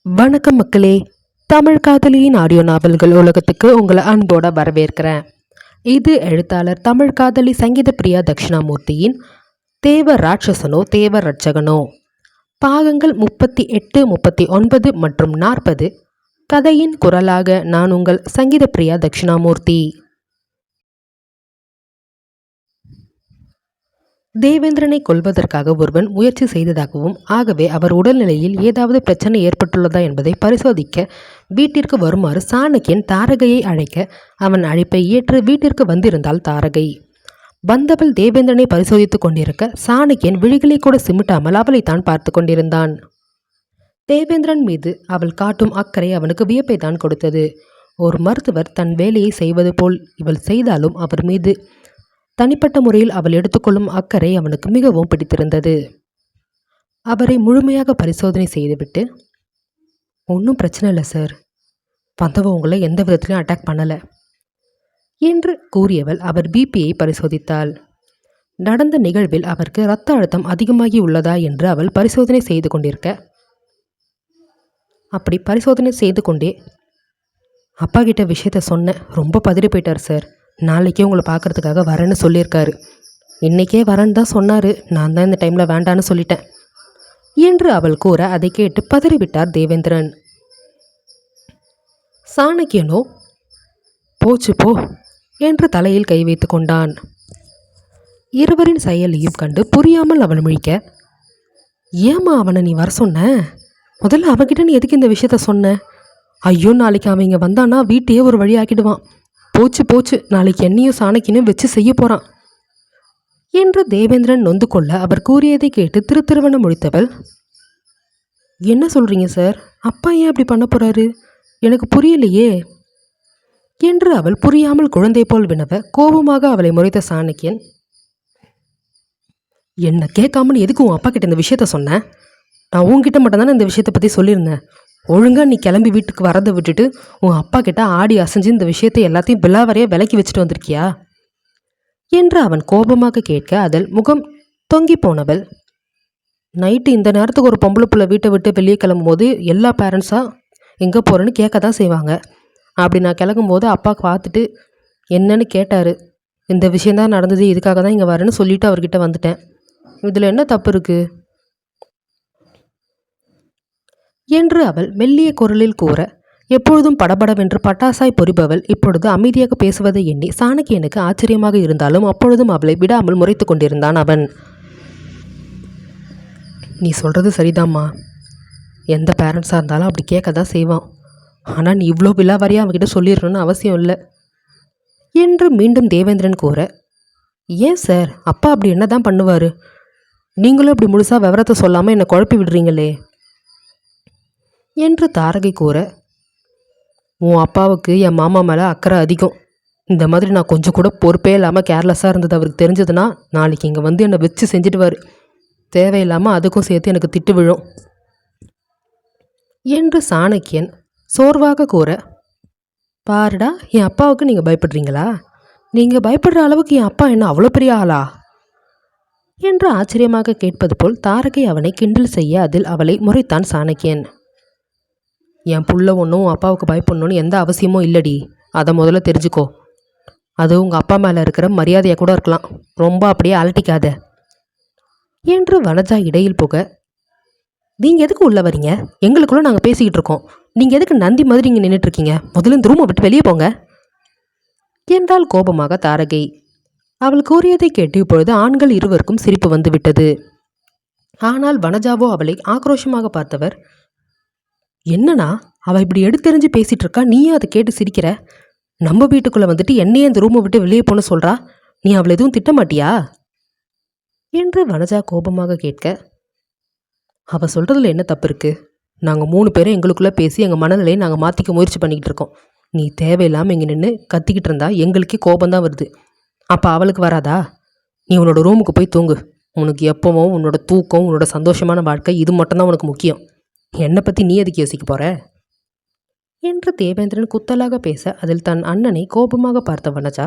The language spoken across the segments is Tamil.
வணக்கம் மக்களே. தமிழ் காதலியின் ஆடியோ நாவல்கள் உலகத்துக்கு உங்களை அன்போட வரவேற்கிறேன். இது எழுத்தாளர் தமிழ் காதலி சங்கீத பிரியா தட்சிணாமூர்த்தியின் தேவ ராட்சசனோ தேவ ரட்சகனோ பாகங்கள் 38, 39 மற்றும் 40. கதையின் குரலாக நான் உங்கள் சங்கீத பிரியா தட்சிணாமூர்த்தி. தேவேந்திரனை கொல்வதற்காக ஒருவன் முயற்சி செய்ததாகவும், ஆகவே அவர் உடல்நிலையில் ஏதாவது பிரச்சனை ஏற்பட்டுள்ளதா என்பதை பரிசோதிக்க வீட்டிற்கு வருமாறு சாணக்கியன் தாரகையை அழைக்க, அவன் அழைப்பை ஏற்று வீட்டிற்கு வந்திருந்தாள் தாரகை. வந்தவள் தேவேந்திரனை பரிசோதித்துக் கொண்டிருக்க, சாணக்கியன் விழிகளை கூட சிமிட்டாமல் அவளைத்தான் பார்த்து கொண்டிருந்தான். தேவேந்திரன் மீது அவள் காட்டும் அக்கறை அவனுக்கு வியப்பை தான் கொடுத்தது. ஒரு மருத்துவர் தன் வேலையை செய்வது போல் இவள் செய்தாலும் அவர் மீது தனிப்பட்ட முறையில் அவள் எடுத்துக்கொள்ளும் அக்கறை அவனுக்கு மிகவும் பிடித்திருந்தது. அவரை முழுமையாக பரிசோதனை செய்துவிட்டு, ஒன்றும் பிரச்சனை இல்லை சார், வந்தவ உங்களை எந்த விதத்திலையும் அட்டாக் பண்ணலை என்று கூறியவள் அவர் பிபியை பரிசோதித்தாள். நடந்த நிகழ்வில் அவருக்கு இரத்த அழுத்தம் அதிகமாகி உள்ளதா என்று அவள் பரிசோதனை செய்து கொண்டிருக்க, அப்படி பரிசோதனை செய்து கொண்டே, அப்பா கிட்ட விஷயத்த சொன்னேன், ரொம்ப பதறி போயிட்டார் சார், நாளைக்கே உங்களை பார்க்குறதுக்காக வரேன்னு சொல்லியிருக்காரு, இன்றைக்கே வரேன்னு தான் சொன்னார், நான் தான் இந்த டைமில் வேண்டான்னு சொல்லிட்டேன் என்று அவள் கூற, அதை கேட்டு பதறிவிட்டார் தேவேந்திரன். சாணக்கியனோ போச்சு போ என்று தலையில் கை வைத்து கொண்டான். இருவரின் செயலையும் கண்டு புரியாமல் அவள் முழிக்க, ஏமா அவனை நீ வர சொன்ன? முதல்ல அவகிட்ட நீ எதுக்கு இந்த விஷயத்த சொன்ன? ஐயோ, நாளைக்கு அவன் இங்கே வந்தானா வீட்டையே ஒரு வழி ஆக்கிடுவான், போச்சு போச்சு, நாளைக்கு என்னையும் சாணக்கியனும் வச்சு செய்ய போறான் என்று தேவேந்திரன் நொந்து கொள்ள, அவர் கூறியதை கேட்டு திருத்திருவன முடித்தவள், என்ன சொல்றீங்க சார், அப்பா ஏன் அப்படி பண்ண போறாரு, எனக்கு புரியலையே என்று அவள் புரியாமல் குழந்தை போல் வினவ, கோபமாக அவளை முறைத்த சாணக்கியன், என்ன கேட்காமனு எதுக்கு உன் அப்பா கிட்ட இந்த விஷயத்த சொன்ன? நான் உன்கிட்ட மட்டும்தானே இந்த விஷயத்தை பற்றி சொல்லியிருந்தேன். ஒழுங்கா நீ கிளம்பி வீட்டுக்கு வரதை விட்டுட்டு உன் அப்பா கிட்ட ஆடி அசைஞ்சு இந்த விஷயத்தை எல்லாத்தையும் விலாவறையாக விலக்கி வச்சுட்டு வந்திருக்கியா என்று அவன் கோபமாக கேட்க, அதில் முகம் தொங்கி போனவள், நைட்டு இந்த நேரத்துக்கு ஒரு பொம்பளை பிள்ளை வீட்டை விட்டு வெளியே கிளம்பும் போது எல்லா பேரண்ட்ஸாக எங்கே போகிறேன்னு கேட்க தான் செய்வாங்க. அப்படி நான் கிளம்பும்போது அப்பா பார்த்துட்டு என்னன்னு கேட்டார், இந்த விஷயந்தான் நடந்தது, இதுக்காக தான் இங்கே வரேன்னு சொல்லிவிட்டு அவர்கிட்ட வந்துட்டேன், இதில் என்ன தப்பு இருக்குது என்று அவள் மெல்லிய குரலில் கூற, எப்பொழுதும் படபடவென்று பட்டாசாய் பொறிபவள் இப்பொழுது அமைதியாக பேசுவதை எண்ணி சாணக்கியனுக்கு ஆச்சரியமாக இருந்தாலும் அப்பொழுதும் அவளை விடாமல் முறைத்து கொண்டிருந்தான் அவன். நீ சொல்கிறது சரிதாம்மா, எந்த பேரண்ட்ஸாக இருந்தாலும் அப்படி கேட்க தான் செய்வான், ஆனால் நீ இவ்வளோ விலாவாரியாக அவன்கிட்ட சொல்லிடணும்னு அவசியம் இல்லை என்று மீண்டும் தேவேந்திரன் கூற, ஏன் சார், அப்பா அப்படி என்ன தான் பண்ணுவார், நீங்களும் அப்படி முழுசாக விவரத்தை சொல்லாமல் என்னை குழப்பி விடுறீங்களே என்று தாரகை கூற, உன் அப்பாவுக்கு என் மாமா மேலே அக்கறை அதிகம், இந்த மாதிரி நான் கொஞ்சம் கூட பொறுப்பே இல்லாமல் கேர்லெஸ்ஸாக இருந்தது அவருக்கு தெரிஞ்சதுன்னா நாளைக்கு இங்கே வந்து என்னை வச்சு செஞ்சுடுவார், தேவையில்லாமல் அதுக்கும் சேர்த்து எனக்கு திட்டு விழும் என்று சாணக்கியன் சோர்வாக கூற, பாருடா, என் அப்பாவுக்கு நீங்கள் பயப்படுறீங்களா? நீங்கள் பயப்படுற அளவுக்கு என் அப்பா என்ன அவ்வளோ பெரிய ஆளா என்று ஆச்சரியமாக கேட்பது போல் தாரகை அவனை கிண்டல் செய்ய, அதில் அவளை முறைத்தான் சாணக்கியன். என் புள்ள ஒன்றும் அப்பாவுக்கு பயப்படணும்னு எந்த அவசியமும் இல்லடி, அதை முதல்ல தெரிஞ்சுக்கோ, அது உங்கள் அப்பா மேலே இருக்கிற மரியாதையாக கூட இருக்கலாம், ரொம்ப அப்படியே அலட்டிக்காத என்று வனஜா இடையில் போக, நீங்கள் எதுக்கு உள்ளே வரீங்க, எங்களுக்குள்ளே நாங்கள் பேசிக்கிட்டு இருக்கோம், நீங்கள் எதுக்கு நந்தி மாதிரி இங்கே நின்றுட்டுருக்கீங்க, முதல்ல இந்த ரூமை விட்டு வெளியே போங்க என்றால் கோபமாக தாரகை. அவள் கூறியதை கேட்டு இப்பொழுது ஆண்கள் இருவருக்கும் சிரிப்பு வந்து விட்டது. ஆனால் வனஜாவோ அவளை ஆக்ரோஷமாக பார்த்தவர், என்னன்னா அவள் இப்படி எடுத்தெறிஞ்சு பேசிகிட்டு இருக்கா, நீயும் அதை கேட்டு சிரிக்கிற, நம்ம வீட்டுக்குள்ளே வந்துட்டு என்னையே அந்த ரூமை விட்டு வெளியே போன சொல்கிறா, நீ அவளை எதுவும் திட்டமாட்டியா என்று வனஜா கோபமாக கேட்க, அவள் சொல்கிறதுல என்ன தப்பு இருக்குது, நாங்கள் 3 பேரும் எங்களுக்குள்ளே பேசி எங்கள் மனநிலையை நாங்கள் மாற்றிக்க முயற்சி பண்ணிக்கிட்டு இருக்கோம், நீ தேவையில்லாமல் இங்கே நின்று கத்திக்கிட்டு இருந்தா எங்களுக்கே கோபந்தான் வருது, அப்போ அவளுக்கு வராதா? நீ உன்னோட ரூமுக்கு போய் தூங்கு, உனக்கு எப்பவும் உன்னோட தூக்கம், உன்னோட சந்தோஷமான வாழ்க்கை இது மட்டும்தான் உனக்கு முக்கியம், என்னை பற்றி நீ எதுக்கு யோசிக்க போகிற என்று தேவேந்திரன் குத்தலாக பேச, அதில் தன் அண்ணனை கோபமாக பார்த்த வனஜா,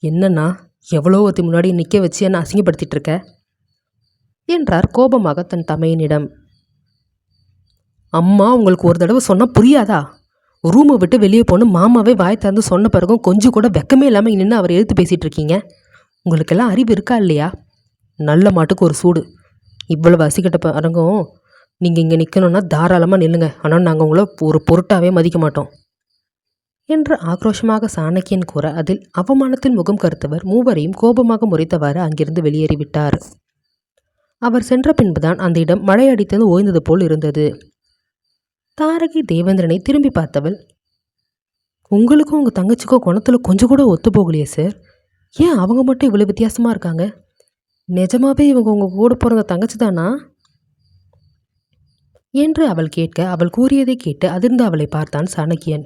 என்னன்னா எவ்வளோ ஒருத்தி முன்னாடி நிற்க வச்சு என்னை அசிங்கப்படுத்திட்டு இருக்க என்றார் கோபமாக தன் தமையனிடம். அம்மா உங்களுக்கு ஒரு தடவை சொன்னால் புரியாதா? ரூமை விட்டு வெளியே போகணும் மாமாவே வாய் திறந்து சொன்ன பிறகும் கொஞ்சம் கூட வெக்கமே இல்லாமல் நின்று அவர் எதிர்த்து பேசிகிட்டு இருக்கீங்க. உங்களுக்கெல்லாம் அறிவு இருக்கா இல்லையா? நல்ல மாட்டுக்கு ஒரு சூடு. இவ்வளவு அசிக்கட்ட பாருங்கும் நீங்கள் இங்கே நிற்கணுன்னா தாராளமாக நில்லுங்க. ஆனால் நாங்கள் உங்களை ஒரு பொருட்டாவே மதிக்க மாட்டோம் என்று ஆக்ரோஷமாக சாணக்கியன் கூற, அதில் அவமானத்தில் முகம் கருத்தவர் மூவரையும் கோபமாக முறைத்தவாறு அங்கிருந்து வெளியேறிவிட்டார். அவர் சென்ற பின்புதான் அந்த இடம் மழை அடித்தது ஓய்ந்தது போல் இருந்தது. தாரகை தேவேந்திரனை திரும்பி பார்த்தவள், உங்களுக்கும் உங்கள் தங்கச்சிக்கோ குணத்தில் கொஞ்சம் கூட ஒத்து போகலையே சார். ஏன் அவங்க மட்டும் இவ்வளோ வித்தியாசமாக இருக்காங்க? நிஜமாவே இவங்க உங்கள் கூட பிறந்த தங்கச்சி தானா என்று அவள் கேட்க, அவள் கூறியதை கேட்டு அதிர்ந்து அவளை பார்த்தான் சாணக்கியன்.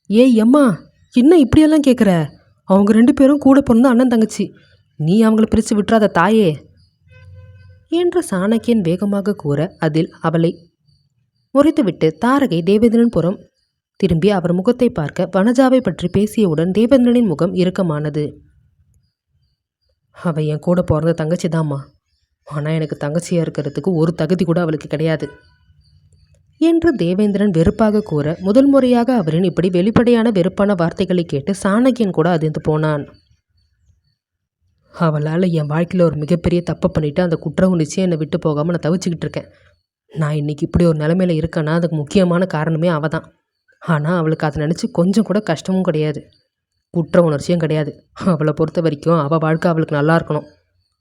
ஏய் அம்மா, என்ன இப்படியெல்லாம் கேட்குற? அவங்க 2 பேரும் கூட பிறந்த அண்ணன் தங்கச்சி. நீ அவங்கள பிரித்து விட்டுறாத தாயே என்று சாணக்கியன் வேகமாக கூற, அதில் அவளை முறைத்துவிட்டு தாரகை தேவேந்திரன் புறம் திரும்பி அவர் முகத்தை பார்க்க, வனஜாவை பற்றி பேசியவுடன் தேவேந்திரனின் முகம் இறுக்கமானது. அவள் என் கூட பிறந்த தங்கச்சி தாம்மா. ஆனால் எனக்கு தங்கச்சியாக இருக்கிறதுக்கு ஒரு தகுதி கூட அவளுக்கு கிடையாது என்று தேவேந்திரன் வெறுப்பாக கூற, முதல் முறையாக அவரின் இப்படி வெளிப்படையான வெறுப்பான வார்த்தைகளை கேட்டு சாணக்கியன் கூட அதிர்ந்து போனான். அவளால் என் வாழ்க்கையில் ஒரு மிகப்பெரிய தப்பை பண்ணிவிட்டு அந்த குற்ற உணர்ச்சியை என்னை விட்டு போகாமல் நான் தவிச்சுக்கிட்டு இருக்கேன். நான் இன்றைக்கி இப்படி ஒரு நிலைமையில் இருக்கேன்னா அதுக்கு முக்கியமான காரணமே அவள் தான். ஆனால் அவளுக்கு அதை நினச்சி கொஞ்சம் கூட கஷ்டமும் கிடையாது, குற்ற உணர்ச்சியும் கிடையாது. அவளை பொறுத்த வரைக்கும் அவள் வாழ்க்கை அவளுக்கு நல்லா இருக்கணும்,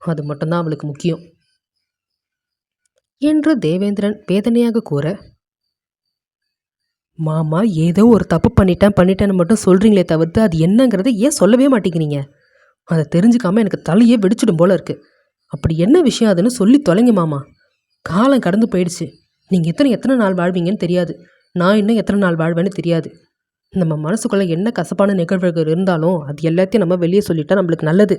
அது மட்டும்தான் அவளுக்கு முக்கியம் என்று தேவேந்திரன் வேதனையாக கூற, மாமா ஏதோ ஒரு தப்பு பண்ணிட்டேன்னு மட்டும் சொல்கிறீங்களே தவிர்த்து அது என்னங்கிறத ஏன் சொல்லவே மாட்டேங்கிறீங்க? அதை தெரிஞ்சுக்காமல் எனக்கு தலையே வெடிச்சிடும் போல இருக்குது. அப்படி என்ன விஷயம் அதுன்னு சொல்லி தொலைங்க மாமா. காலம் கடந்து போயிடுச்சு. நீங்கள் எத்தனை நாள் வாழ்வீங்கன்னு தெரியாது, நான் இன்னும் எத்தனை நாள் வாழ்வேன்னு தெரியாது. நம்ம மனசுக்குள்ளே என்ன கசப்பான நிகழ்வுகள் இருந்தாலும் அது எல்லாத்தையும் நம்ம வெளியே சொல்லிட்டா நம்மளுக்கு நல்லது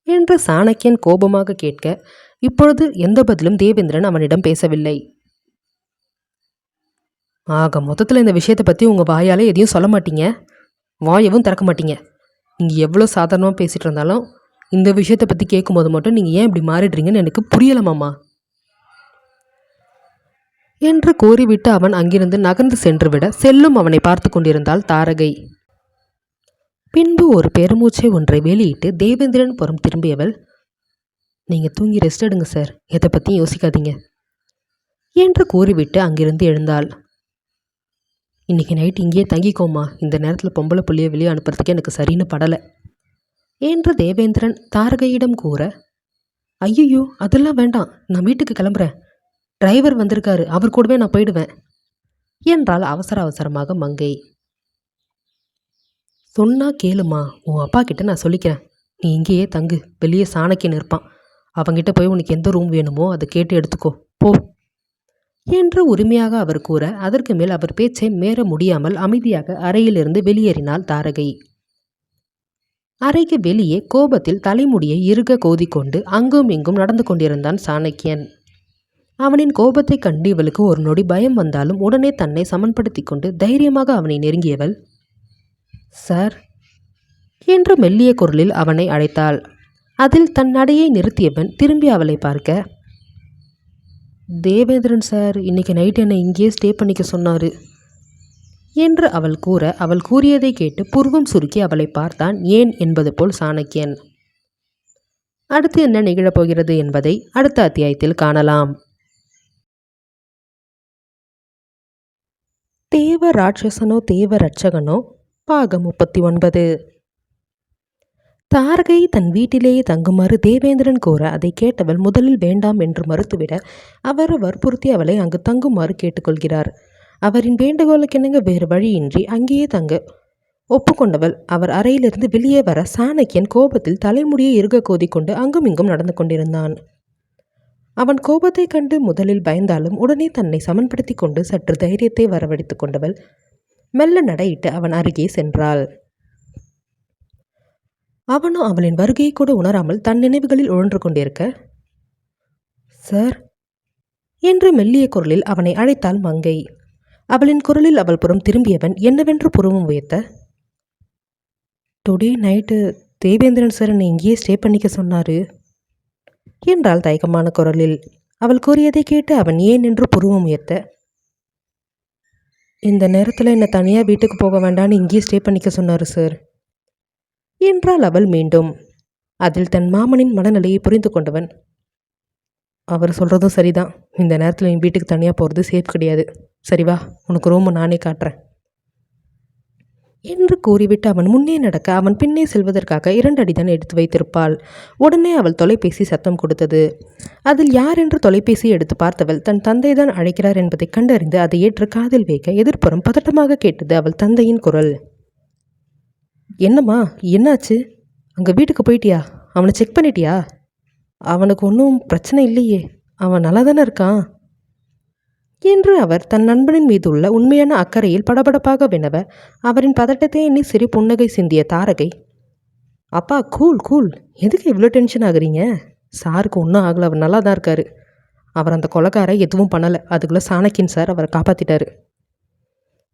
என்று சாணக்கியன் கோபமாக கேட்க, இப்பொழுது எந்த பதிலும் தேவேந்திரன் அவனிடம் பேசவில்லை. ஆக மொத்தத்தில் இந்த விஷயத்தை பற்றி உங்கள் வாயால் எதையும் சொல்ல மாட்டீங்க, வாயவும் திறக்க மாட்டீங்க. நீங்கள் எவ்வளோ சாதாரணமாக பேசிகிட்டு இருந்தாலும் இந்த விஷயத்தை பற்றி கேட்கும்போது மட்டும் நீங்கள் ஏன் இப்படி மாறிடுறீங்கன்னு எனக்கு புரியலமாம்மா என்று கூறிவிட்டு அவன் அங்கிருந்து நகர்ந்து சென்றுவிட செல்லும் அவனை பார்த்து கொண்டிருந்தாள் தாரகை. பின்பு ஒரு பெருமூச்சை ஒன்றை வெளியிட்டு தேவேந்திரன் புறம் திரும்பியவள், நீங்கள் தூங்கி ரெஸ்ட் எடுங்க சார், எதை பற்றியும் யோசிக்காதீங்க என்று கூறிவிட்டு அங்கிருந்து எழுந்தாள். இன்றைக்கி நைட் இங்கேயே தங்கிக்கோமா, இந்த நேரத்தில் பொம்பளை புள்ளியை வெளியே அனுப்புறதுக்கு எனக்கு சரின்னு படலை என்று தேவேந்திரன் தாரகையிடம் கூற, ஐயோ அதெல்லாம் வேண்டாம், நான் வீட்டுக்கு கிளம்புறேன், டிரைவர் வந்திருக்காரு, அவர் கூடவே நான் போயிடுவேன் என்றால் அவசரமாக மங்கை. சொன்னா கேளுமா, உன் அப்பா கிட்ட நான் சொல்லிக்கிறேன், நீ இங்கேயே தங்கு, வெளியே சாணக்கியன் இருப்பான், அவங்கிட்ட போய் உனக்கு எந்த ரூம் வேணுமோ அதை கேட்டு எடுத்துக்கோ போ என்று உரிமையாக அவர் கூற, அதற்கு மேல் அவர் பேச்சை மீற முடியாமல் அமைதியாக அறையிலிருந்து வெளியேறினாள் தாரகை. அறைக்கு வெளியே கோபத்தில் தலைமுடியை இறுக கோதிக்கொண்டு அங்கும் இங்கும் நடந்து கொண்டிருந்தான் சாணக்கியன். அவனின் கோபத்தை கண்டு இவளுக்கு ஒரு நொடி பயம் வந்தாலும் உடனே தன்னை சமன்படுத்தி கொண்டு தைரியமாக அவனை நெருங்கியவள், சார் என்று மெல்லிய குரலில் அவனை அழைத்தாள். அதில் தன் நடையை நிறுத்தியவன் திரும்பி அவளை பார்க்க, தேவேந்திரன் சார் இன்னைக்கு நைட் என்னை இங்கேயே ஸ்டே பண்ணிக்க சொன்னார் என்று அவள் கூற, அவள் கூறியதை கேட்டு புருவம் சுருக்கி அவளை பார்த்தான், ஏன் என்பது போல் சாணக்கியன். அடுத்து என்ன நிகழப்போகிறது என்பதை அடுத்த அத்தியாயத்தில் காணலாம். தேவ ராட்சசனோ தேவ ரட்சகனோ பாகம் 39. தாரகை தன் வீட்டிலேயே தங்குமாறு தேவேந்திரன் கூற, அதை கேட்டவள் முதலில் வேண்டாம் என்று மறுத்துவிட அவர் வற்புறுத்தி அவளை அங்கு தங்குமாறு கேட்டுக்கொள்கிறார். அவரின் வேண்டுகோளுக்கெனங்க வேறு வழியின்றி அங்கேயே தங்க ஒப்புக்கொண்டவள் அவர் அறையிலிருந்து வெளியே வர சாணக்கியன் கோபத்தில் தலைமுடியை இறுக கோதிக்கொண்டு அங்கும் இங்கும் நடந்து கொண்டிருந்தான். அவன் கோபத்தை கண்டு முதலில் பயந்தாலும் உடனே தன்னை சமன்படுத்தி கொண்டு சற்று தைரியத்தை வரவழைத்து கொண்டவள் மெல்ல நடையிட்டு அவன் அருகே சென்றாள். அவனோ அவளின் வருகையை கூட உணராமல் தன் நினைவுகளில் உழன்று கொண்டிருக்க, சார் என்று மெல்லிய குரலில் அவனை அழைத்தாள் மங்கை. அவளின் குரலில் அவள் புறம் திரும்பியவன் என்னவென்று புருவம் உயர்த்த, டுடே நைட்டு தேவேந்திரன் சார் என்னை இங்கேயே ஸ்டே பண்ணிக்க சொன்னார் என்றாள் தயக்கமான குரலில். அவள் கூறியதை கேட்டு அவன் ஏன் என்று புருவம் உயர்த்த, இந்த நேரத்தில் என்னை தனியாக வீட்டுக்கு போக வேண்டான்னு இங்கேயே ஸ்டே பண்ணிக்க சொன்னார் சார் என்றாள் அவள் மீண்டும். அதில் தன் மாமனின் மனநிலையை புரிந்து கொண்டவன், அவர் சொல்கிறதும் சரிதான், இந்த நேரத்தில் என் வீட்டுக்கு தனியாக போகிறது சேஃப் கிடையாது, சரி வா உனக்கு ரூமை நானே காட்டுறேன் என்று கூறிவிட்டு அவன் முன்னே நடக்க அவன் பின்னே செல்வதற்காக 2 அடிதான் எடுத்து வைத்திருப்பாள். உடனே அவள் தொலைபேசி சத்தம் கொடுத்தது. அதில் யார் என்று தொலைபேசி எடுத்து பார்த்தவள் தன் தந்தைதான் அழைக்கிறார் என்பதை கண்டறிந்து அதை ஏற்று காதில் வைக்க எதிர்ப்புறம் பதட்டமாக கேட்டது அவள் தந்தையின் குரல். என்னம்மா, என்னாச்சு? அங்கே வீட்டுக்கு போயிட்டியா? அவனை செக் பண்ணிட்டியா? அவனுக்கு ஒன்றும் பிரச்சனை இல்லையே, அவன் நல்லா தானே இருக்கான் என்று அவர் தன் நண்பனின் மீது உள்ள உண்மையான அக்கறையில் படபடப்பாக வினவ, அவரின் பதட்டத்தை எண்ணி சிறு புன்னகை சிந்திய தாரகை, அப்பா கூல் கூல், எதுக்கு இவ்வளோ டென்ஷன் ஆகுறீங்க? சாருக்கு ஒன்றும் ஆகலை, அவர் நல்லா தான் இருக்காரு. அவர் அந்த கொலைக்காரை எதுவும் பண்ணலை, அதுக்குள்ளே சாணக்கியன் சார் அவரை காப்பாற்றிட்டாரு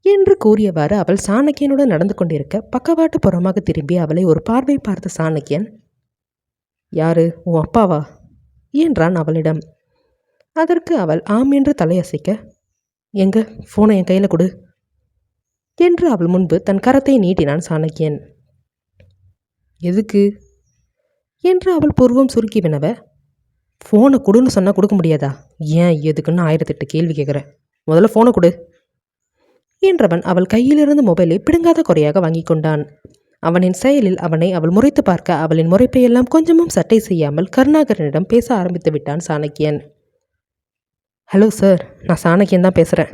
என்று கூறியவாறு அவள் சாணக்கியனுடன் நடந்து கொண்டிருக்க பக்கவாட்டு புறமாக திரும்பி அவளை ஒரு பார்வை பார்த்த சாணக்கியன், யாரு, உன் அப்பாவா என்றான் அவளிடம். அதற்கு அவள் ஆம் என்று தலையசைக்க, எங்க ஃபோனை என் கையில் கொடு என்று அவள் முன்பு தன் கரத்தை நீட்டினான் சாணக்கியன். எதுக்கு என்று அவள் பூர்வம் சுருக்கி வினவ, ஃபோனை கொடுன்னு சொன்னால் கொடுக்க முடியாதா? ஏன் எதுக்குன்னு 1008 கேள்வி கேட்குற, முதல்ல ஃபோனை கொடு என்றவன் அவள் கையிலிருந்து மொபைலை பிடுங்காத குறையாக வாங்கி கொண்டான். அவனின் செயலில் அவனை அவள் முறைத்து பார்க்க அவளின் முறைப்பையெல்லாம் கொஞ்சமும் சட்டை செய்யாமல் கருணாகரனிடம் பேச ஆரம்பித்து விட்டான் சாணக்கியன். ஹலோ சார், நான் சாணக்கியன் தான் பேசுகிறேன்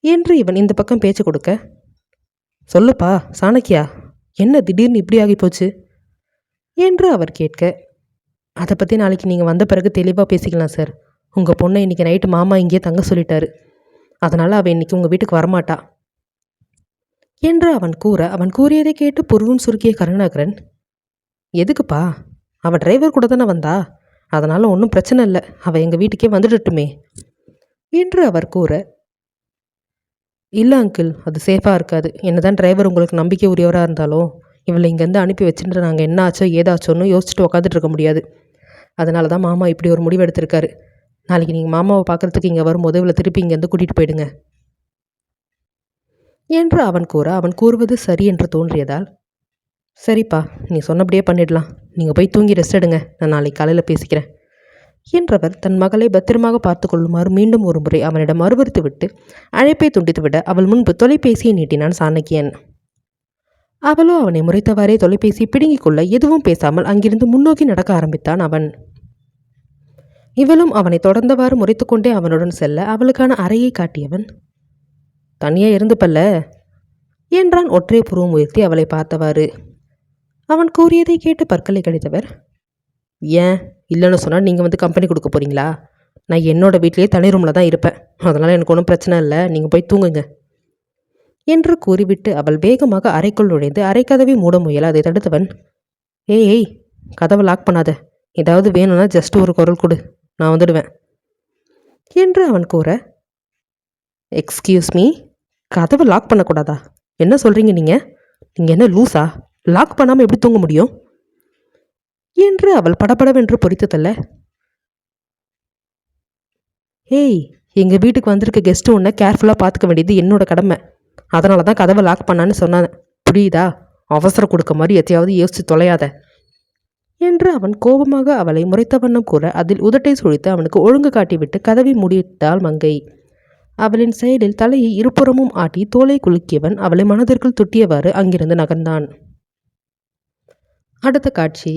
என்று இவன் இந்த பக்கம் பேச்சு கொடுக்க, சொல்லுப்பா சாணக்கியா, என்ன திடீர்னு இப்படி ஆகி போச்சு என்று அவர் கேட்க, அதை பற்றி நாளைக்கு நீங்கள் வந்த பிறகு தெளிவாக பேசிக்கலாம் சார். உங்கள் பொண்ணை இன்றைக்கி நைட்டு மாமா இங்கேயே தங்க சொல்லிட்டாரு, அதனால் அவள் இன்றைக்கி உங்கள் வீட்டுக்கு வரமாட்டா என்று அவன் கூற, அவன் கூறியதை கேட்டு புருவம் சுருக்கிய கருணாகரன், எதுக்குப்பா? அவள் டிரைவர் கூட தானே வந்தா, அதனால் ஒன்றும் பிரச்சனை இல்லை, அவள் எங்கள் வீட்டுக்கே வந்துடட்டுமே என்று அவர் கூற, இல்லை அங்கிள், அது சேஃபாக இருக்காது. என்னதான் டிரைவர் உங்களுக்கு நம்பிக்கை உரியவராக இருந்தாலும் இவளை இங்கேருந்து அனுப்பி வச்சுட்டு நாங்கள் என்ன ஆச்சோ ஏதாச்சோன்னு யோசிச்சுட்டு உட்காந்துட்டு இருக்க முடியாது. அதனால தான் மாமா இப்படி ஒரு முடிவு எடுத்திருக்காரு. நாளைக்கு நீங்கள் மாமாவை பார்க்குறதுக்கு இங்கே வரும்போது இவளை திருப்பி இங்கேருந்து கூட்டிகிட்டு போயிடுங்க என்று அவன் கூற, அவன் கூறுவது சரி என்று தோன்றியதால், சரிப்பா நீ சொன்னபடியே பண்ணிடலாம், நீங்கள் போய் தூங்கி ரெஸ்ட் எடுங்க, நான் நாளைக்கு காலையில் பேசிக்கிறேன் என்றவர் தன் மகளை பத்திரமாக பார்த்து கொள்ளுமாறு மீண்டும் ஒரு முறை அவனிடம் அறிவுறுத்தி விட்டு அழைப்பை துண்டித்துவிட அவள் முன்பு தொலைபேசியை நீட்டினான் சாணக்கியன். அவளோ அவனை முறைத்தவாறே தொலைபேசி பிடுங்கிக் கொள்ள எதுவும் பேசாமல் அங்கிருந்து முன்னோக்கி நடக்க ஆரம்பித்தான் அவன். இவளும் அவனை தொடர்ந்தவாறு முறைத்து கொண்டே அவனுடன் செல்ல அவளுக்கான அறையை காட்டியவன், தனியாக இருந்துப்பல்ல என்றான் ஒற்றை புருவம் உயர்த்தி அவளை பார்த்தவாறு. அவன் கூறியதை கேட்டு பற்களை கடித்தவர், ஏன் இல்லைன்னு சொன்னால் நீங்கள் வந்து கம்பெனி கொடுக்க போகிறீங்களா? நான் என்னோடய வீட்லேயே தனி ரூமில் தான் இருப்பேன், அதனால் எனக்கு ஒன்றும் பிரச்சனை இல்லை, நீங்கள் போய் தூங்குங்க என்று கூறிவிட்டு அவள் வேகமாக அறைக்குள் நுழைந்து அறைக்கதவை மூட முயல அதை தடுத்தவன், ஏய் கதவை லாக் பண்ணாத, ஏதாவது வேணும்னா ஜஸ்ட் ஒரு குரல் கொடு, நான் வந்துடுவேன் என்று அவன் கூற, எக்ஸ்கியூஸ் மீ, கதவை லாக் பண்ணக்கூடாதா? என்ன சொல்கிறீங்க நீங்கள்? நீங்கள் என்ன லூஸா? லாக் பண்ணாமல் எப்படி தூங்க முடியும் என்று அவள் படபடவென்று பொறித்து தள்ள, ஏய் எங்கள் வீட்டுக்கு வந்திருக்க கெஸ்ட்டு ஒன்றை கேர்ஃபுல்லாக பார்த்துக்க வேண்டியது என்னோட கடமை, அதனால தான் கதவை லாக் பண்ணான்னு சொன்னான், புரியுதா? அவசரம் கொடுக்க மாதிரி எத்தையாவது யோசித்து தொலையாத என்று அவன் கோபமாக அவளை முறைத்த வண்ணம் கூற, அதில் உதட்டை சுழித்து அவனுக்கு ஒழுங்கு காட்டிவிட்டு கதவை மூடிவிட்டாள் மங்கை. அவளின் செயலில் தலையை இருபுறமும் ஆட்டி தோலை குலுக்கியவன் அவளை மனதிற்குள் துட்டியவாறு அங்கிருந்து நகர்ந்தான். அடுத்த காட்சி.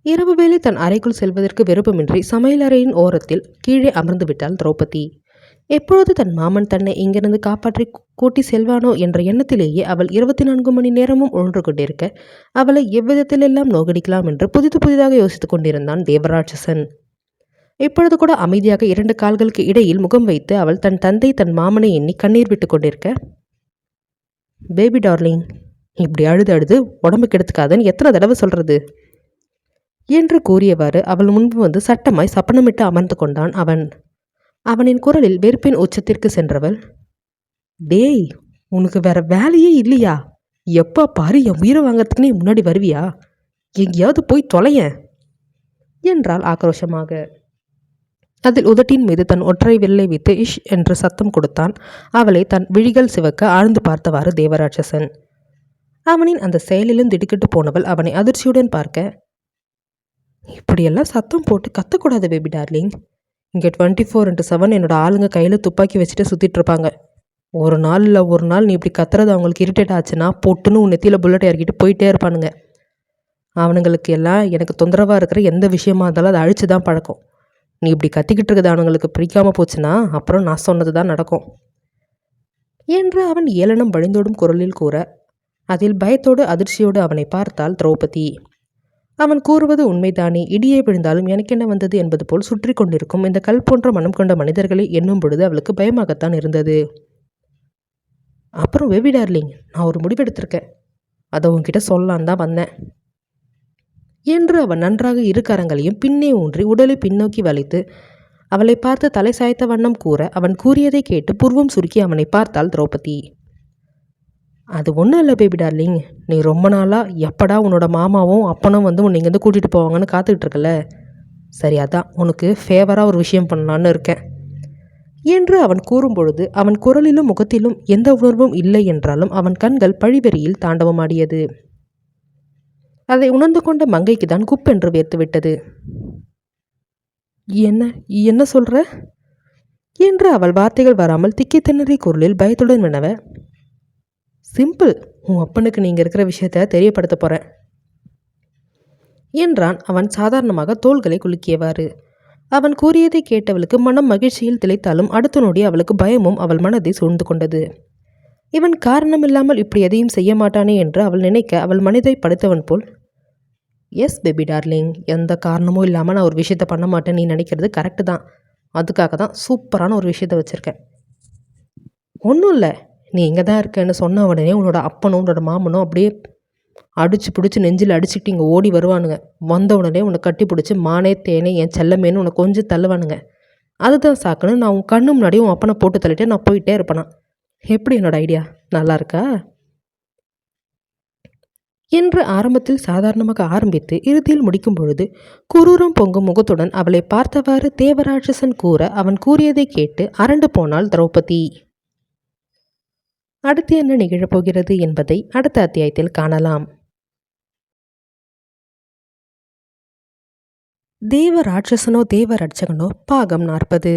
இரவு வேளை தன் அறைக்குள் செல்வதற்கு விருப்பமின்றி சமையலறையின் ஓரத்தில் கீழே அமர்ந்து விட்டாள் திரௌபதி. எப்பொழுது தன் மாமன் தன்னை இங்கிருந்து காப்பாற்றி கூட்டி செல்வானோ என்ற எண்ணத்திலேயே அவள் 24 மணி நேரமும் உழன்று கொண்டிருக்க அவளை எவ்விதத்திலெல்லாம் நோகடிக்கலாம் என்று புதிதாக யோசித்துக் கொண்டிருந்தான் தேவராட்சசன். இப்பொழுது கூட அமைதியாக 2 கால்களுக்கு இடையில் முகம் வைத்து அவள் தன் தந்தை தன் மாமனை எண்ணி கண்ணீர் விட்டு கொண்டிருக்க, பேபி டார்லிங், இப்படி அழுது உடம்பு கெடுத்துக்காதன்னு எத்தனை தடவை சொல்றது என்று கூறியவாறு அவள் முன்பு வந்து சட்டமாய் சப்பனமிட்டு அமர்ந்து கொண்டான் அவன். அவனின் குரலில் வெறுப்பின் உச்சத்திற்கு சென்றவள், டேய் உனக்கு வேற வேலையே இல்லையா? எப்போ பாரு என் உயிரை வாங்கறதுக்குன்னே முன்னாடி வருவியா? எங்கேயாவது போய் தொலையேன் என்றாள் ஆக்ரோஷமாக. அதில் உதட்டின் மீது தன் ஒற்றை விரலை வைத்து இஷ் என்று சத்தம் கொடுத்தான். அவளை தன் விழிகள் சிவக்க ஆழ்ந்து பார்த்தவாறு தேவராட்சசன். அவனின் அந்த செயலிலும் திடுக்கிட்டு போனவள் அவனை அதிர்ச்சியுடன் பார்க்க, இப்படியெல்லாம் சத்தம் போட்டு கத்தக்கூடாது பேபி டார்லிங். இங்கே 24x7 என்னோட ஆளுங்க கையில் துப்பாக்கி வச்சுட்டு சுற்றிட்டு இருப்பாங்க. ஒரு நாள் இல்லை ஒரு நாள் நீ இப்படி கத்துறது அவங்களுக்கு இரிட்டேட் ஆச்சுன்னா பொட்டுன்னு உன் நெத்தியில் புல்லட் இறக்கிட்டு போயிட்டே இருப்பானுங்க. அவனுங்களுக்கு எல்லாம் எனக்கு தொந்தரவாக இருக்கிற எந்த விஷயமா இருந்தாலும் அதை அழிச்சு தான் பழக்கம். நீ இப்படி கத்திக்கிட்டு இருக்கிறது அவனுங்களுக்கு பிடிக்காமல் போச்சுன்னா அப்புறம் நான் சொன்னது தான் நடக்கும் என்று அவன் ஏளனம் வழிந்தோடும் குரலில் கூற, அதில் பயத்தோடு அதிர்ச்சியோடு அவனை பார்த்தாள் திரௌபதி. அவன் கூறுவது உண்மைதானே, இடியே விழுந்தாலும் எனக்கு என்ன வந்தது என்பது போல் சுற்றி கொண்டிருக்கும் இந்த கல் போன்ற மனம் கொண்ட மனிதர்களை எண்ணும் பொழுது அவளுக்கு பயமாகத்தான் இருந்தது. அப்புறம் பேபி டார்லிங், நான் ஒரு முடிவெடுத்திருக்கேன், அதை உன்கிட்ட சொல்லலான் தான் வந்தேன் என்று அவன் நன்றாக இரு கரங்களையும் பின்னே ஊன்றி உடலை பின்னோக்கி வளைத்து அவளை பார்த்து தலை சாய்த்த வண்ணம் கூற, அவன் கூறியதை கேட்டு புருவம் சுருக்கி அவனை பார்த்தாள் திரௌபதி. அது ஒன்றும் இல்லை பேபி டார்லிங், நீ ரொம்ப நாளாக எப்படா உன்னோட மாமாவும் அப்பனும் வந்து உன்னை இங்கேருந்து கூட்டிகிட்டு போவாங்கன்னு காத்துக்கிட்டு இருக்கல. சரி, அதான் உனக்கு ஃபேவராக ஒரு விஷயம் பண்ணலான்னு இருக்கேன் என்று அவன் கூறும்பொழுது அவன் குரலிலும் முகத்திலும் எந்த உணர்வும் இல்லை என்றாலும் அவன் கண்கள் பழிவெறியில் தாண்டவமாடியது. அதை உணர்ந்து கொண்ட மங்கைக்கு தான் குப்பென்று வேர்த்து விட்டது. என்ன என்ன சொல்ற என்று அவள் வார்த்தைகள் வராமல் திக்கி திணறி குரலில் பயத்துடன் வினவ, சிம்பிள், உன் அப்பனுக்கு நீங்கள் இருக்கிற விஷயத்த தெரியப்படுத்த போகிறேன் என்றான் அவன் சாதாரணமாக தோள்களை குலுக்கியவாறு. அவன் கூறியதை கேட்டவளுக்கு மனம் மகிழ்ச்சியில் திளைத்தாலும் அடுத்த நொடி அவளுக்கு பயமும் அவள் மனதை சூழ்ந்து கொண்டது. இவன் காரணமில்லாமல் இப்படி எதையும் செய்ய மாட்டானே என்று அவள் நினைக்க அவள் மனதை படுத்தவன் போல், எஸ் பேபி டார்லிங், எந்த காரணமும் இல்லாமல் நான் ஒரு விஷயத்த பண்ண மாட்டேன் நீ நினைக்கிறது கரெக்டு தான். அதுக்காக தான் சூப்பரான ஒரு விஷயத்த வச்சுருக்கேன். ஒன்றும் இல்லை, நீ இங்கே தான் இருக்கேன்னு சொன்ன உடனே உன்னோட அப்பனும் உன்னோட மாமனும் அப்படியே அடிச்சு பிடிச்சி நெஞ்சில் அடிச்சுக்கிட்டு இங்கே ஓடி வருவானுங்க. வந்த உடனே உன்னை கட்டி பிடிச்சி மானே தேனே என் செல்லமேன்னு உன்னை கொஞ்சம் தள்ளுவானுங்க. அதுதான் சாக்குன்னு நான் உன் கண்ணு முன்னாடி உன் அப்பனை போட்டு தள்ளிட்டு நான் போயிட்டே இருப்பேனா. எப்படி என்னோட ஐடியா நல்லா இருக்கா என்று ஆரம்பத்தில் சாதாரணமாக ஆரம்பித்து இறுதியில் முடிக்கும் பொழுது குரூரம் பொங்கும் முகத்துடன் அவளை பார்த்தவாறு தேவராட்சசன் கூற அவன் கூறியதை கேட்டு அரண்டு போனாள் திரௌபதி. அடுத்து என்ன நிகழப்போகிறது என்பதை அடுத்த அத்தியாயத்தில் காணலாம். தேவ ராட்சசனோ தேவ ரட்சகனோ பாகம் 40.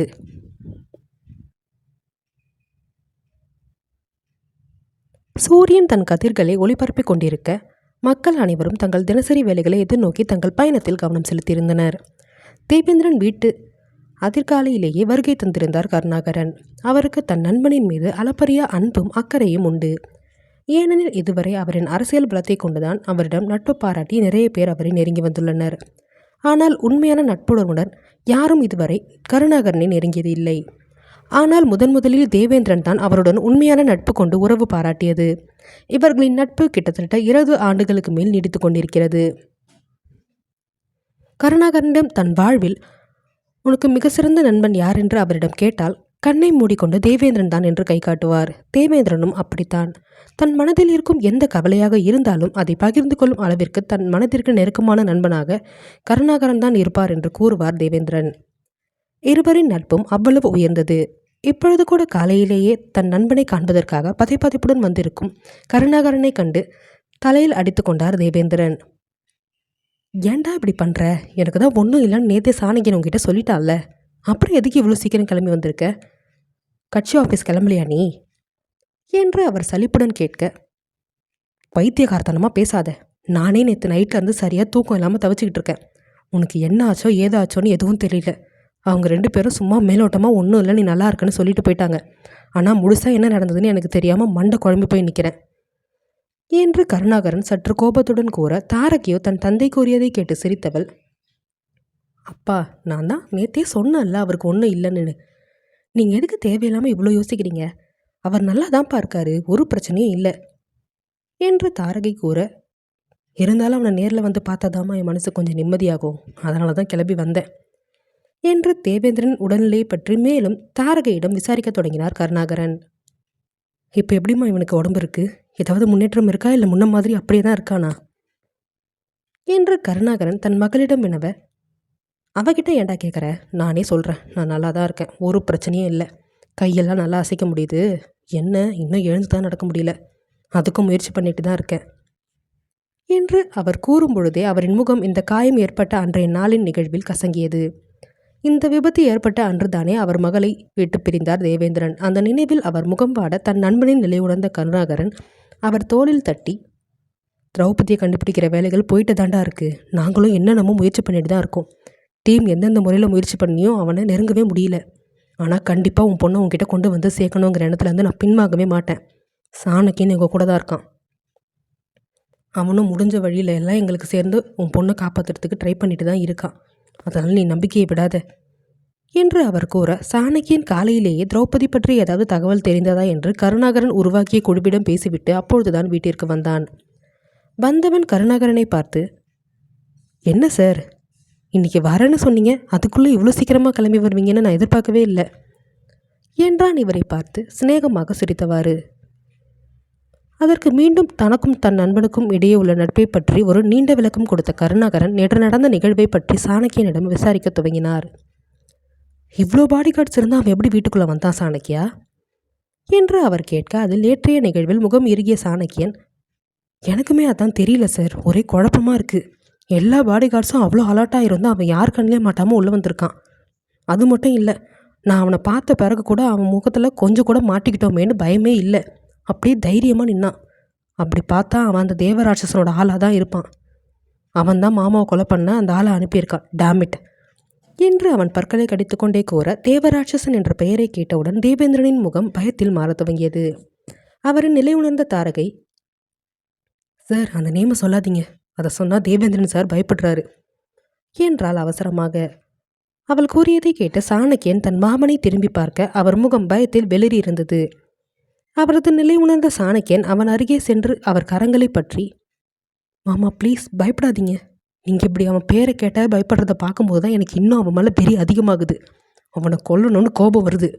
சூரியன் தன் கதிர்களை ஒளிபரப்பிக் கொண்டிருக்க மக்கள் அனைவரும் தங்கள் தினசரி வேலைகளை எதிர்நோக்கி தங்கள் பயணத்தில் கவனம் செலுத்தியிருந்தனர். தேவேந்திரன் வீட்டு அதிர்காலையிலேயே வருகை தந்திருந்தார் கருணாகரன். அவருக்கு தன் நண்பனின் மீது அளப்பரிய அன்பும் அக்கறையும் உண்டு. ஏனெனில் இதுவரை அவரின் அரசியல் பலத்தை கொண்டுதான் அவரிடம் நட்பு பாராட்டி நிறைய பேர் அவரை நெருங்கி வந்துள்ளனர். ஆனால் உண்மையான நட்புணர்வுடன் யாரும் இதுவரை கருணாகரனை நெருங்கியது இல்லை. ஆனால் முதலில் தேவேந்திரன் தான் அவருடன் உண்மையான நட்பு கொண்டு உறவு பாராட்டியது. இவர்களின் நட்பு கிட்டத்தட்ட 20 ஆண்டுகளுக்கு மேல் நீடித்து கொண்டிருக்கிறது. கருணாகரனிடம் தன் வாழ்வில் உனக்கு மிக சிறந்த நண்பன் யார் என்று அவரிடம் கேட்டால் கண்ணை மூடிக்கொண்டு தேவேந்திரன் தான் என்று கை காட்டுவார். தேவேந்திரனும் அப்படித்தான். தன் மனதில் இருக்கும் எந்த கவலையாக இருந்தாலும் அதை பகிர்ந்து கொள்ளும் அளவிற்கு தன் மனதிற்கு நெருக்கமான நண்பனாக கருணாகரன் தான் இருப்பார் என்று கூறுவார் தேவேந்திரன். இருவரின் நட்பும் அவ்வளவு உயர்ந்தது. இப்பொழுது கூட காலையிலேயே தன் நண்பனை காண்பதற்காக பதைப்பதைப்புடன் வந்திருக்கும் கருணாகரனை கண்டு தலையில் அடித்து கொண்டார் தேவேந்திரன். ஏன்டா இப்படி பண்ணுற? எனக்கு தான் ஒன்றும் இல்லைன்னு நேற்றே சாணகியன் உங்ககிட்ட சொல்லிட்டால, அப்புறம் எதுக்கு இவ்வளோ சீக்கிரம் கிளம்பி வந்திருக்க? கட்சி ஆஃபீஸ் கிளம்பலையா நீ என்று அவர் சலிப்புடன் கேட்க, பைத்தியகார்த்தனமாக பேசாத. நானே நேற்று நைட்டில் இருந்து சரியாக தூக்கம் இல்லாமல் தவிச்சிக்கிட்டு இருக்கேன். உனக்கு என்ன ஆச்சோ ஏதாச்சோன்னு எதுவும் தெரியல. அவங்க 2 பேரும் சும்மா மேலோட்டமாக ஒன்றும் இல்லை நீ நல்லா இருக்குன்னு சொல்லிட்டு போயிட்டாங்க. ஆனால் முழுசாக என்ன நடந்ததுன்னு எனக்கு தெரியாமல் மண்டை குழம்பி போய் நிற்கிறேன் என்று கருணாகரன் சற்று கோபத்துடன் கூற, தாரகியோ தன் தந்தை கூறியதை கேட்டு சிரித்தவள், அப்பா, நான் தான் நேற்றே சொன்னேன்ல அவருக்கு ஒன்றும் இல்லைன்னு. நீங்கள் எதுக்கு தேவையில்லாமல் இவ்வளோ யோசிக்கிறீங்க? அவர் நல்லா தான்ப்பா இருக்காரு, ஒரு பிரச்சனையும் இல்லை என்று தாரகை கூற, இருந்தாலும் அவனை நேரில் வந்து பார்த்தாதாம்மா என் மனசு கொஞ்சம் நிம்மதியாகும், அதனால தான் கிளம்பி வந்தேன் என்று தேவேந்திரன் உடல்நிலையை பற்றி மேலும் தாரகையிடம் விசாரிக்க தொடங்கினார் கருணாகரன். இப்போ எப்படிம்மா இவனுக்கு உடம்பு இருக்கு? ஏதாவது முன்னேற்றம் இருக்கா, இல்லை முன்ன மாதிரி அப்படியே தான் இருக்கானா என்று கருணாகரன் தன் மகளிடம் வினவ, அவகிட்ட ஏன்டா கேட்குற? நானே சொல்கிறேன், நான் நல்லா தான் இருக்கேன், ஒரு பிரச்சனையும் இல்லை. கையெல்லாம் நல்லா அசைக்க முடியுது. என்ன இன்னும் எழுந்து தான் நடக்க முடியல. அதுக்கும் முயற்சி பண்ணிட்டு தான் இருக்கேன் என்று அவர் கூறும் பொழுதே அவரின் முகம் இந்த காயம் ஏற்பட்ட அன்றைய நாளின் நிகழ்வில் கசங்கியது. இந்த விபத்து ஏற்பட்ட அன்றுதானே அவர் மகளை விட்டு பிரிந்தார் தேவேந்திரன். அந்த நினைவில் அவர் முகம் வாட தன் நண்பனின் நிலை உணர்ந்த கருணாகரன் அவர் தோளில் தட்டி, திரௌபதியை கண்டுபிடிக்கிற வேலைகள் போயிட்டு தாண்டா இருக்கு. நாங்களும் என்னென்னமோ முயற்சி பண்ணிட்டு தான் இருக்கோம். டீம் எந்தெந்த முறையில் முயற்சி பண்ணியும் அவனை நெருங்கவே முடியல. ஆனால் கண்டிப்பாக உன் பொண்ணை உன்கிட்ட கொண்டு வந்து சேர்க்கணுங்கிற எண்ணத்துலேருந்து நான் பின்வாங்கவே மாட்டேன். சாணக்கின்னு எங்கள் கூட தான் இருக்கான். அவனும் முடிஞ்ச வழியில் எல்லாம் எங்களுக்கு சேர்ந்து உன் பொண்ணை காப்பாற்றுறதுக்கு ட்ரை பண்ணிட்டு தான் இருக்கான். அதனால் நீ நம்பிக்கையை விடாத என்று அவர் கூற, சாணக்கியன் காலையிலேயே திரௌபதி பற்றி ஏதாவது தகவல் தெரிந்ததா என்று கருணாகரன் உருவாக்கிய குழுவிடம் பேசிவிட்டு அப்பொழுதுதான் வீட்டிற்கு வந்தான். வந்தவன் கருணாகரனை பார்த்து, என்ன சார், இன்னைக்கு வரேன்னு சொன்னீங்க, அதுக்குள்ளே இவ்வளோ சீக்கிரமாக கிளம்பி வருவீங்கன்னு நான் எதிர்பார்க்கவே இல்லை என்றான் இவரை பார்த்து சிநேகமாக சிரித்தவாறு. அதற்கு மீண்டும் தனக்கும் தன் நண்பனுக்கும் இடையே உள்ள நட்பை பற்றி ஒரு நீண்ட விளக்கம் கொடுத்த கருணாகரன் நேற்று நடந்த நிகழ்வை பற்றி சாணக்கியனிடம் விசாரிக்க துவங்கினார். இவ்வளோ பாடி கார்ட்ஸ் இருந்தால் அவன் எப்படி வீட்டுக்குள்ளே வந்தான் சாணக்கியா என்று அவர் கேட்க, அதில் நேற்றைய நிகழ்வில் முகம் இறுகிய சாணக்கியன், எனக்குமே அதான் தெரியல சார், ஒரே குழப்பமாக இருக்குது. எல்லா பாடி கார்ட்ஸும் அவ்வளோ அலர்ட்டாக இருந்தால் அவன் யார் கண்ணிலே மாட்டாமல் உள்ளே வந்திருக்கான். அது மட்டும் இல்லை, நான் அவனை பார்த்த பிறகு கூட அவன் முகத்தில் கொஞ்சம் கூட மாட்டிக்கிட்டோமேன்னு பயமே இல்லை. அப்படியே தைரியமாக நின்னான். அப்படி பார்த்தா அவன் அந்த தேவராட்சசனோட ஆளாக தான் இருப்பான். அவன் தான் மாமாவை கொலை பண்ண அந்த ஆளை அனுப்பியிருக்கான். டேமிட் என்று அவன் பற்களை கடித்து கொண்டே கூற, தேவராட்சசன் என்ற பெயரை கேட்டவுடன் தேவேந்திரனின் முகம் பயத்தில் மாற துவங்கியது. அவரின் நிலை உணர்ந்த தாரகை, சார் அந்த நேமை சொல்லாதீங்க, அதை சொன்னால் தேவேந்திரன் சார் பயப்படுறாரு என்றால் அவசரமாக. அவள் கூறியதை கேட்டு சாணக்கியன் தன் மாமனை திரும்பி பார்க்க அவர் முகம் பயத்தில் வெளிரி இருந்தது. அவரது நிலை உணர்ந்த சாணக்கியன் அவன் அருகே சென்று அவர் கரங்களை பற்றி, மாமா ப்ளீஸ் பயப்படாதீங்க. நீங்கள் இப்படி அவன் பேரை கேட்டால் பயப்படுறதை பார்க்கும்போது தான் எனக்கு இன்னும் அவன் மேலே பெரிய அதிகமாகுது. அவனை கொல்லணும்னு கோபம் வருது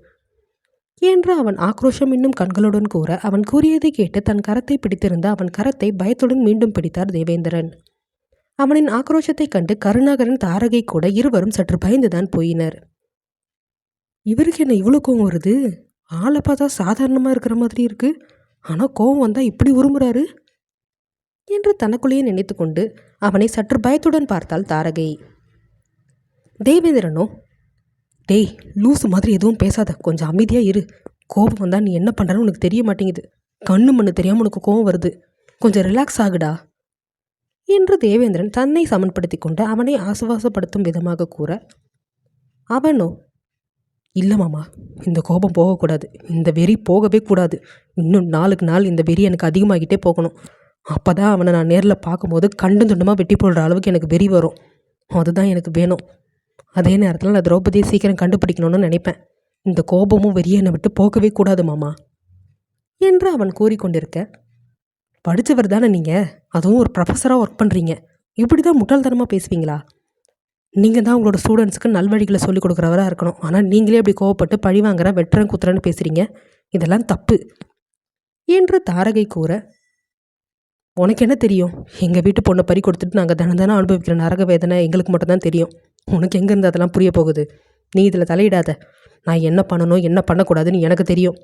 என்று அவன் ஆக்ரோஷம் இன்னும் கண்களுடன் கூற, அவன் கூறியதை கேட்டு தன் கரத்தை பிடித்திருந்த அவன் கரத்தை பயத்துடன் மீண்டும் பிடித்தார் தேவேந்திரன். அவனின் ஆக்ரோஷத்தை கண்டு கருணாகரன் தாரகை கூட இருவரும் சற்று பயந்துதான் போயினர். இவருக்கு என்ன இவ்வளோ கோவம் வருது? ஆளை பார்த்தா சாதாரணமாக இருக்கிற மாதிரி இருக்கு, ஆனால் கோவம் வந்தால் இப்படி உருமுறாரு என்று தனக்குள்ளேயே நினைத்து கொண்டு அவனை சற்று பயத்துடன் பார்த்தாள் தாரகை. தேவேந்திரனோ, டேய் லூசு மாதிரி எதுவும் பேசாத, கொஞ்சம் அமைதியாக இரு. கோபம் வந்தால் நீ என்ன பண்ணுறன்னு உனக்கு தெரிய மாட்டேங்குது. கண்ணு மண்ணு தெரியாமல் உனக்கு கோபம் வருது, கொஞ்சம் ரிலாக்ஸ் ஆகுடா என்று தேவேந்திரன் தன்னை சமன்படுத்தி கொண்டு அவனை ஆசுவாசப்படுத்தும் விதமாக கூற, அவனோ, இல்லை மாமா, இந்த கோபம் போகக்கூடாது, இந்த வெறி போகவே கூடாது. இன்னும் நாளுக்கு நாள் இந்த வெறி எனக்கு அதிகமாகிட்டே போகணும். அப்போ தான் அவனை நான் நேரில் பார்க்கும்போது கண்டும் துண்டமாக வெட்டி போடுற அளவுக்கு எனக்கு வெறி வரும். அதுதான் எனக்கு வேணும். அதே நேரத்தில் நான் திரௌபதியை சீக்கிரம் கண்டுபிடிக்கணும்னு நினைப்பேன். இந்த கோபமும் வெறியை என்னை விட்டு போகவே கூடாது மாமா என்று அவன் கூறிக்கொண்டிருக்க, படித்தவர் தானே நீங்கள், அதுவும் ஒரு ப்ரொஃபஸராக ஒர்க் பண்ணுறீங்க, இப்படி தான் முட்டாள்தனமாக பேசுவீங்களா? நீங்கள் தான் உங்களோட ஸ்டூடெண்ட்ஸுக்கு நல்வழிகளை சொல்லிக் கொடுக்குறவராக இருக்கணும். ஆனால் நீங்களே அப்படி கோவப்பட்டு பழி வாங்குறேன் வெட்டுறேன் குத்துறேன்னு பேசுகிறீங்க, இதெல்லாம் தப்பு என்று தாரகை கூற, உனக்கு என்ன தெரியும்? எங்கள் வீட்டு பொண்ணை பறி கொடுத்துட்டு நாங்கள் தினம் அனுபவிக்கிற நரக வேதனை எங்களுக்கு மட்டும்தான் தெரியும். உனக்கு எங்கேருந்து அதெல்லாம் புரிய போகுது? நீ இதில் தலையிடாத. நான் என்ன பண்ணணும் என்ன பண்ணக்கூடாதுன்னு எனக்கு தெரியும்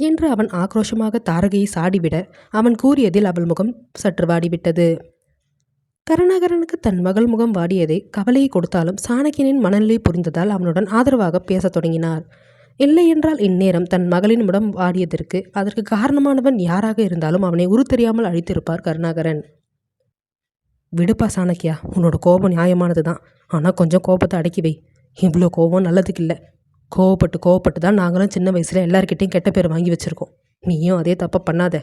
என்று அவன் ஆக்ரோஷமாக தாரகையை சாடிவிட, அவன் கூறியதில் அவள் முகம் சற்று வாடிவிட்டது. கருணாகரனுக்கு தன் மகள் முகம் வாடியதை கவலையை கொடுத்தாலும் சாணக்கியனின் மனநிலை புரிந்ததால் அவனுடன் ஆதரவாக பேசத் தொடங்கினார். இல்லை என்றால் இந்நேரம் தன் மகளின் முடம் வாடியதற்கு அதற்கு காரணமானவன் யாராக இருந்தாலும் அவனை உரு தெரியாமல் அழித்திருப்பார் கருணாகரன். விடுப்பா சாணக்கியா, உன்னோட கோபம் நியாயமானது தான், ஆனால் கொஞ்சம் கோபத்தை அடக்கி வை. இவ்வளோ கோபம் நல்லதுக்கு இல்லை. கோவப்பட்டு தான் நாங்களும் சின்ன வயசில் எல்லாருக்கிட்டையும் கெட்ட பேர் வாங்கி வச்சுருக்கோம். நீயும் அதே தப்பை பண்ணாத.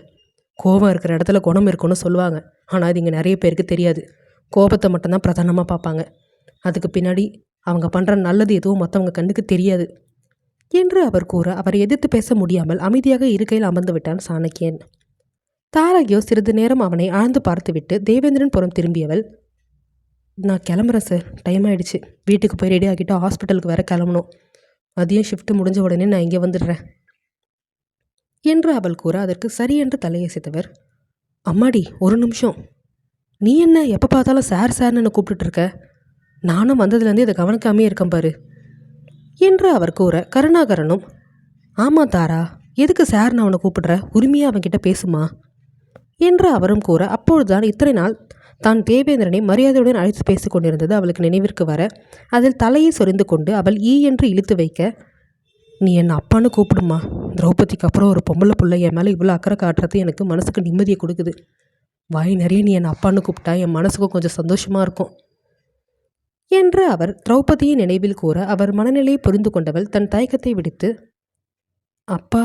கோபம் இருக்கிற இடத்துல குணம் இருக்குன்னு சொல்லுவாங்க, ஆனால் அது இங்கே நிறைய பேருக்கு தெரியாது. கோபத்தை மட்டும்தான் பிரதானமாக பார்ப்பாங்க. அதுக்கு பின்னாடி அவங்க பண்ணுற நல்லது எதுவும் மற்றவங்க கண்ணுக்கு தெரியாது என்று அவர் கூற, அவரை எதிர்த்து பேச முடியாமல் அமைதியாக இருக்கையில் அமர்ந்து விட்டான் சாணக்கியன். தாரகியோ சிறிது நேரம் அவனை ஆழ்ந்து பார்த்துவிட்டு தேவேந்திரன் புறம் திரும்பியவள், நான் கிளம்புறேன் சார், டைம் ஆகிடுச்சு. வீட்டுக்கு போய் ரெடி ஆகிட்டு ஹாஸ்பிட்டலுக்கு வேற கிளம்பணும். மதியம் ஷிஃப்ட்டு முடிஞ்ச உடனே நான் இங்கே வந்துடுறேன் என்று அவள் கூற, அதற்கு சரி என்று தலையசைத்தவர், அம்மாடி ஒரு நிமிஷம், நீ என்ன எப்போ பார்த்தாலும் சார் சார்னு என்னை கூப்பிட்டுட்டு இருக்க? நானும் வந்ததுலேருந்து இதை கவனிக்காமே இருக்கேன் பாரு என்று அவர் கூற கருணாகரனும், ஆமாம் தாரா, எதுக்கு சார்னு அவனை கூப்பிடுற, உரிமையாக அவன்கிட்ட பேசுமா என்று அவரும் கூற, அப்பொழுதுதான் இத்தனை நாள் தான் தேவேந்திரனை மரியாதையுடன் அழைத்து பேசிக் கொண்டிருந்தது அவளுக்கு நினைவிற்கு வர, அதில் தலையை சொரிந்து கொண்டு அவள் ஈ என்று இழுத்து வைக்க, நீ என்னை அப்பான்னு கூப்பிடுமா, திரௌபதிக்கு அப்புறம் ஒரு பொம்பளை பிள்ளை என் மேலே இவ்வளோ அக்கறை காட்டுறது எனக்கு மனசுக்கு நிம்மதியை கொடுக்குது. வாய் நிறைய நீ என்னை அப்பான்னு கூப்பிட்டா என் மனசுக்கும் கொஞ்சம் சந்தோஷமாக இருக்கும் என்று அவர் திரௌபதியின் நினைவில் கூற, அவர் மனநிலையை புரிந்து கொண்டவள் தன் தயக்கத்தை விடுத்து, அப்பா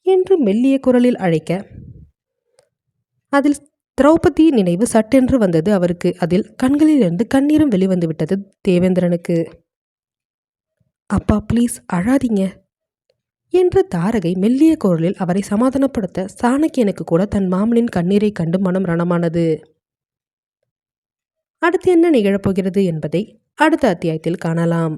என்று மெல்லிய குரலில் அழைக்க, அதில் திரௌபதி நினைவு சட்டென்று வந்தது அவருக்கு. அதில் கண்களிலிருந்து கண்ணீரும் வெளிவந்து விட்டது தேவேந்திரனுக்கு. அப்பா ப்ளீஸ் அழாதீங்க என்று தாரகை மெல்லிய குரலில் அவரை சமாதானப்படுத்த, சாணக்கியனுக்கு கூட தன் மாமனின் கண்ணீரை கண்டு மனம் ரணமானது. அடுத்து என்ன நிகழப்போகிறது என்பதை அடுத்த அத்தியாயத்தில் காணலாம்.